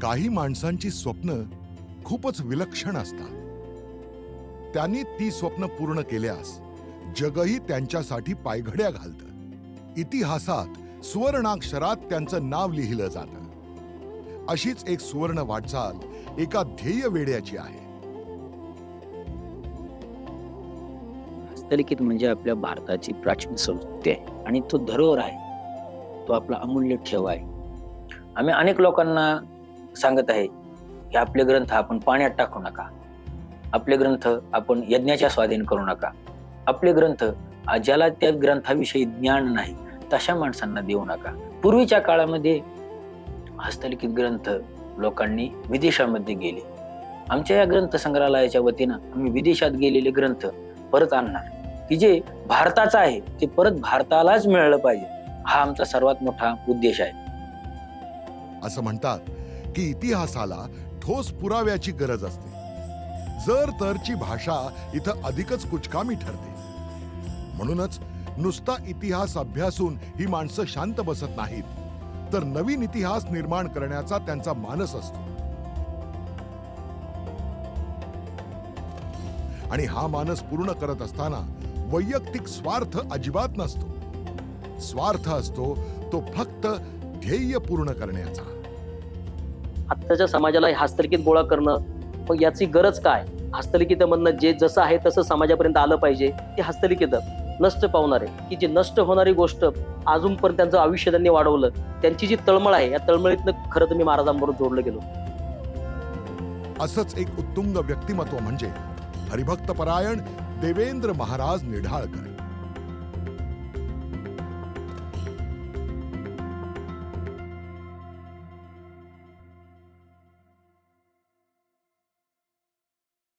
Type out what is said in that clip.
काही माणसांची स्वप्न खूपच विलक्षण असतात. त्यांनी ती स्वप्न पूर्ण केल्यास जगही त्यांच्यासाठी पायघड्या घालतं. इतिहासात सुवर्णाक्षरात त्यांचं नाव लिहिलं जातं. अशीच एक सुवर्ण वाटचाल एका ध्येय वेड्याची आहे. हस्तलिखित म्हणजे आपल्या भारताची प्राचीन संस्कृती आहे आणि तो धरोहर आहे. तो आपला अमूल्य ठेव आहे. आम्ही अनेक लोकांना सांगत आहे की आपले ग्रंथ आपण पाण्यात टाकू नका, आपले ग्रंथ आपण यज्ञाच्या स्वाधीन करू नका, आपले ग्रंथ ज्याला त्या ग्रंथाविषयी ज्ञान नाही तशा माणसांना देऊ नका. पूर्वीच्या काळामध्ये हस्तलिखित ग्रंथ लोकांनी विदेशामध्ये गेले. आमच्या या ग्रंथ संग्रहालयाच्या वतीनं आम्ही विदेशात गेलेले ग्रंथ परत आणणार, की जे भारताचा आहे ते परत भारतालाच मिळालं पाहिजे. हा आमचा सर्वात मोठा उद्देश आहे. असं म्हणतात की इतिहासाला ठोस पुराव्याची गरज असते. जर तरची भाषा इथं अधिकच कुचकामी ठरते. म्हणूनच नुसता इतिहास अभ्यासून ही माणसं शांत बसत नाहीत, तर नवीन इतिहास निर्माण करण्याचा त्यांचा मानस असतो. आणि हा मानस पूर्ण करत असताना वैयक्तिक स्वार्थ अजिबात नसतो. स्वार्थ असतो तो फक्त ध्येय पूर्ण करण्याचा. आत्ताच्या समाजाला हे हस्तलिखित गोळा करणं, मग याची गरज काय? हस्तलिखितामधनं जे जसं आहे तसं समाजापर्यंत आलं पाहिजे. ते हस्तलिखित नष्ट पावणारे, की जे नष्ट होणारी गोष्ट अजूनपर्यंत त्यांचं आयुष्य त्यांनी वाढवलं, त्यांची जी तळमळ आहे या तळमळीतनं खरं तर मी महाराजांबरोबर जोडलं गेलो. असंच एक उत्तुंग व्यक्तिमत्व म्हणजे हरिभक्तपरायण देवेंद्र महाराज निढाळकर.